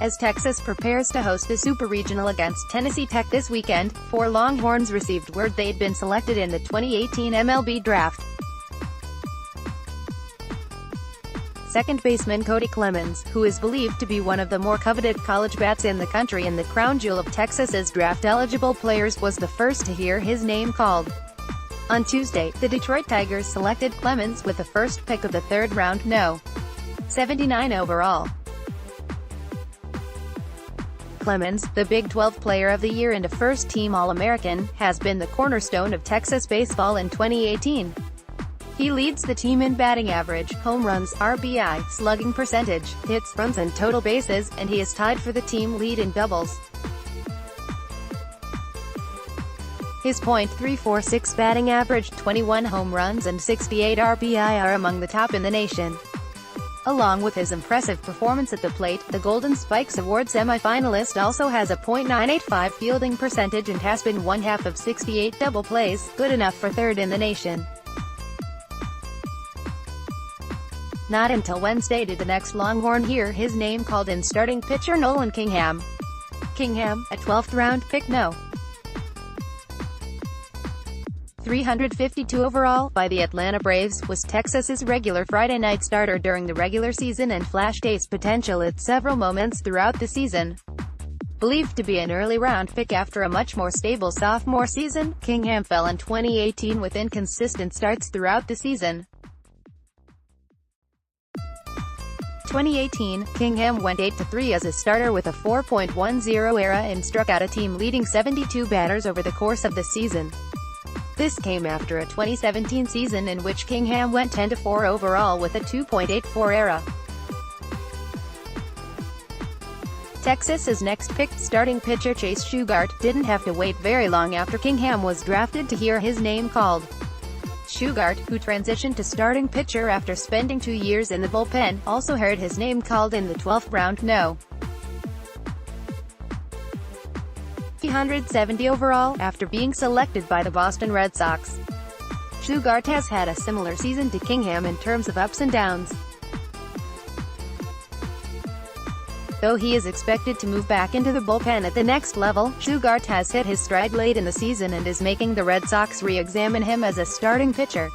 As Texas prepares to host the Super Regional against Tennessee Tech this weekend, 4 Longhorns received word they'd been selected in the 2018 MLB Draft. Second baseman Kody Clemens, who is believed to be one of the more coveted college bats in the country and the crown jewel of Texas's draft-eligible players, was the first to hear his name called. On Tuesday, the Detroit Tigers selected Clemens with the first pick of the third round, No. 79 overall. Clemens, the Big 12 Player of the Year and a first-team All-American, has been the cornerstone of Texas baseball in 2018. He leads the team in batting average, home runs, RBI, slugging percentage, hits, runs and total bases, and he is tied for the team lead in doubles. His .346 batting average, 21 home runs and 68 RBI are among the top in the nation. Along with his impressive performance at the plate, the Golden Spikes Award semi-finalist also has a .985 fielding percentage and has been one half of 68 double plays, good enough for third in the nation. Not until Wednesday did the next Longhorn hear his name called in starting pitcher Nolan Kingham. Kingham, a 12th-round pick, No. 352 overall, by the Atlanta Braves, was Texas's regular Friday night starter during the regular season and flashed ace potential at several moments throughout the season. Believed to be an early-round pick after a much more stable sophomore season, Kingham fell in 2018 with inconsistent starts throughout the season. 2018, Kingham went 8-3 as a starter with a 4.10 ERA and struck out a team-leading 72 batters over the course of the season. This came after a 2017 season in which Kingham went 10-4 overall with a 2.84 ERA. Texas's next pick, starting pitcher Chase Shugart, didn't have to wait very long after Kingham was drafted to hear his name called. Shugart, who transitioned to starting pitcher after spending 2 years in the bullpen, also heard his name called in the 12th round, No. 370 overall, after being selected by the Boston Red Sox. Shugart has had a similar season to Kingham in terms of ups and downs. Though he is expected to move back into the bullpen at the next level, Shugart has hit his stride late in the season and is making the Red Sox re-examine him as a starting pitcher.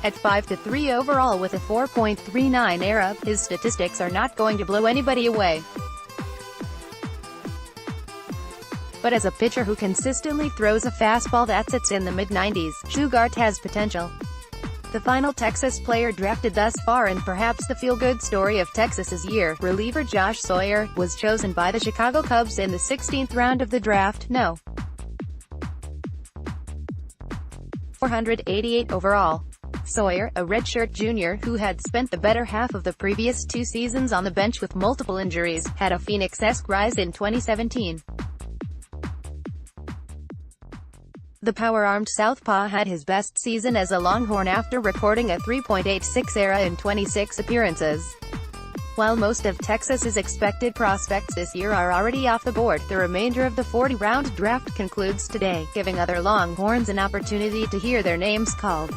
At 5-3 overall with a 4.39 ERA, his statistics are not going to blow anybody away. But as a pitcher who consistently throws a fastball that sits in the mid-90s, Shugart has potential. The final Texas player drafted thus far and perhaps the feel-good story of Texas's year, reliever Josh Sawyer, was chosen by the Chicago Cubs in the 16th round of the draft, No. 488 overall. Sawyer, a redshirt junior who had spent the better half of the previous 2 seasons on the bench with multiple injuries, had a Phoenix-esque rise in 2017. The power-armed southpaw had his best season as a Longhorn after recording a 3.86 ERA in 26 appearances. While most of Texas's expected prospects this year are already off the board, the remainder of the 40-round draft concludes today, giving other Longhorns an opportunity to hear their names called.